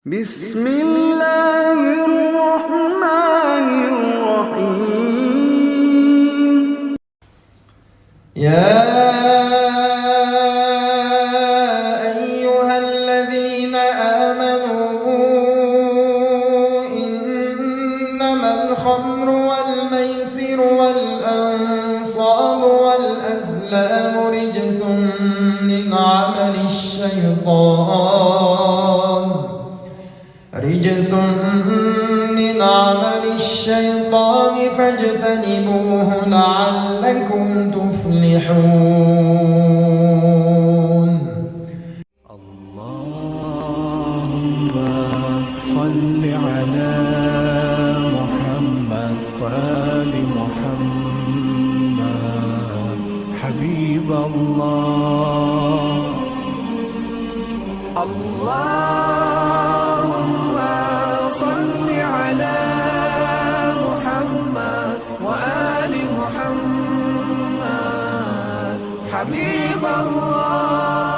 بسم الله الرحمن الرحيم. يا أيها الذين آمنوا إنما الخمر والميسر والأنصاب والأزلام رجس من عمل الشيطان فاجتنبوه لعلكم تفلحون. اللهم صل على محمد وآل محمد حبيب الله. اللهم صل على محمد وآل محمد حبيب الله.